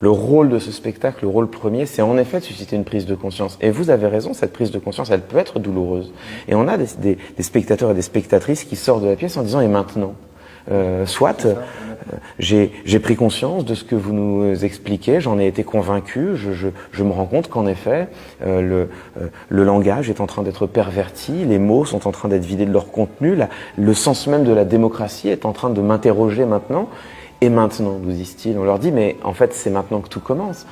Le rôle de ce spectacle, le rôle premier, c'est en effet de susciter une prise de conscience. Et vous avez raison, cette prise de conscience, elle peut être douloureuse. Et on a des spectateurs et des spectatrices qui sortent de la pièce en disant « et maintenant ?» J'ai pris conscience de ce que vous nous expliquez, j'en ai été convaincu, je me rends compte qu'en effet, le langage est en train d'être perverti, les mots sont en train d'être vidés de leur contenu, le sens même de la démocratie est en train de m'interroger maintenant. Et maintenant, nous disent-ils, on leur dit, mais en fait, c'est maintenant que tout commence.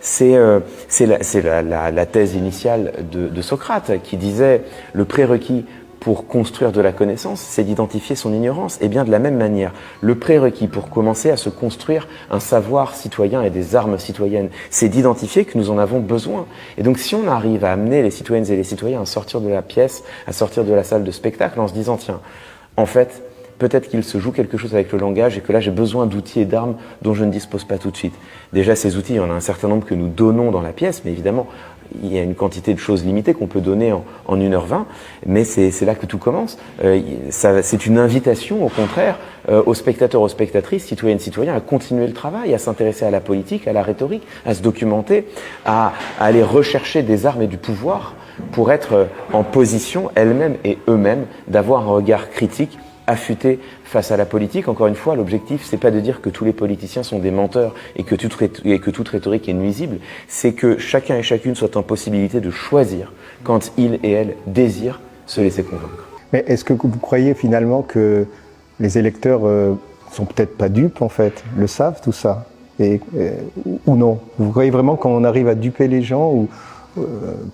C'est la thèse initiale de Socrate qui disait, le prérequis pour construire de la connaissance, c'est d'identifier son ignorance. Et bien de la même manière, le prérequis pour commencer à se construire un savoir citoyen et des armes citoyennes, c'est d'identifier que nous en avons besoin. Et donc si on arrive à amener les citoyennes et les citoyens à sortir de la pièce, à sortir de la salle de spectacle en se disant, tiens, en fait, peut-être qu'il se joue quelque chose avec le langage et que là j'ai besoin d'outils et d'armes dont je ne dispose pas tout de suite. Déjà ces outils, il y en a un certain nombre que nous donnons dans la pièce, mais évidemment il y a une quantité de choses limitées qu'on peut donner en 1h20, mais c'est là que tout commence. C'est une invitation au contraire aux spectateurs, aux spectatrices, citoyennes, citoyens à continuer le travail, à s'intéresser à la politique, à la rhétorique, à se documenter, à aller rechercher des armes et du pouvoir pour être en position elles-mêmes et eux-mêmes d'avoir un regard critique affûté face à la politique. Encore une fois, l'objectif, c'est pas de dire que tous les politiciens sont des menteurs et que toute rhétorique est nuisible, c'est que chacun et chacune soit en possibilité de choisir quand il et elle désirent se laisser convaincre. Mais est-ce que vous croyez finalement que les électeurs sont peut-être pas dupes en fait, le savent tout ça ou non? Vous croyez vraiment qu'on arrive à duper les gens ou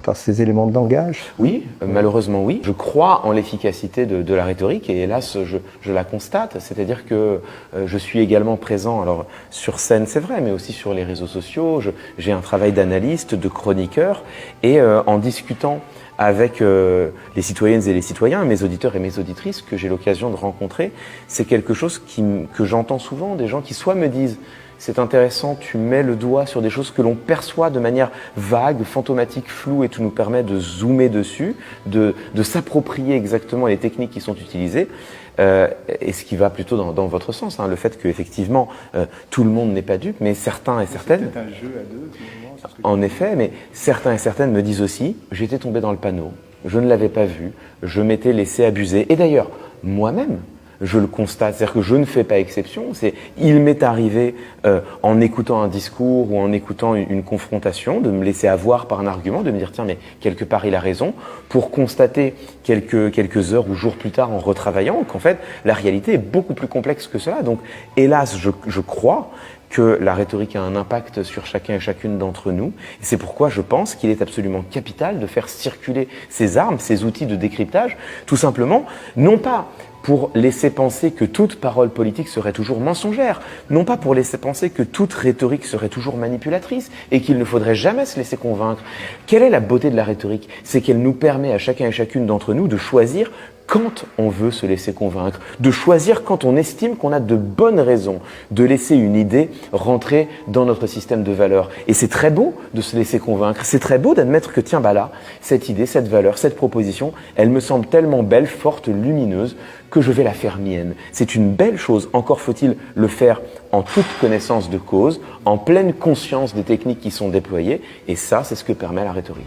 par ces éléments de langage? Oui, malheureusement oui. Je crois en l'efficacité de la rhétorique et hélas je la constate, c'est-à-dire que je suis également présent alors sur scène c'est vrai, mais aussi sur les réseaux sociaux, j'ai un travail d'analyste, de chroniqueur et en discutant avec les citoyennes et les citoyens, mes auditeurs et mes auditrices que j'ai l'occasion de rencontrer, c'est quelque chose que j'entends souvent, des gens qui soit me disent c'est intéressant, tu mets le doigt sur des choses que l'on perçoit de manière vague, fantomatique, floue et tu nous permets de zoomer dessus, de s'approprier exactement les techniques qui sont utilisées. Et ce qui va plutôt dans votre sens, hein, le fait qu'effectivement tout le monde n'est pas dupe, mais certains et certaines... C'est un jeu à deux, en effet, mais certains et certaines me disent aussi, j'étais tombé dans le panneau, je ne l'avais pas vu, je m'étais laissé abuser. Et d'ailleurs, moi-même, je le constate, c'est-à-dire que je ne fais pas exception. Il m'est arrivé en écoutant un discours ou en écoutant une confrontation de me laisser avoir par un argument, de me dire tiens mais quelque part il a raison, pour constater quelques heures ou jours plus tard en retravaillant qu'en fait la réalité est beaucoup plus complexe que cela. Donc hélas je crois que la rhétorique a un impact sur chacun et chacune d'entre nous. Et c'est pourquoi je pense qu'il est absolument capital de faire circuler ces armes, ces outils de décryptage, tout simplement, non pas pour laisser penser que toute parole politique serait toujours mensongère, non pas pour laisser penser que toute rhétorique serait toujours manipulatrice et qu'il ne faudrait jamais se laisser convaincre. Quelle est la beauté de la rhétorique? C'est qu'elle nous permet à chacun et chacune d'entre nous de choisir quand on veut se laisser convaincre, de choisir quand on estime qu'on a de bonnes raisons de laisser une idée rentrer dans notre système de valeurs. Et c'est très beau de se laisser convaincre, c'est très beau d'admettre que tiens, bah là, cette idée, cette valeur, cette proposition, elle me semble tellement belle, forte, lumineuse, que je vais la faire mienne. C'est une belle chose, encore faut-il le faire en toute connaissance de cause, en pleine conscience des techniques qui sont déployées, et ça, c'est ce que permet la rhétorique.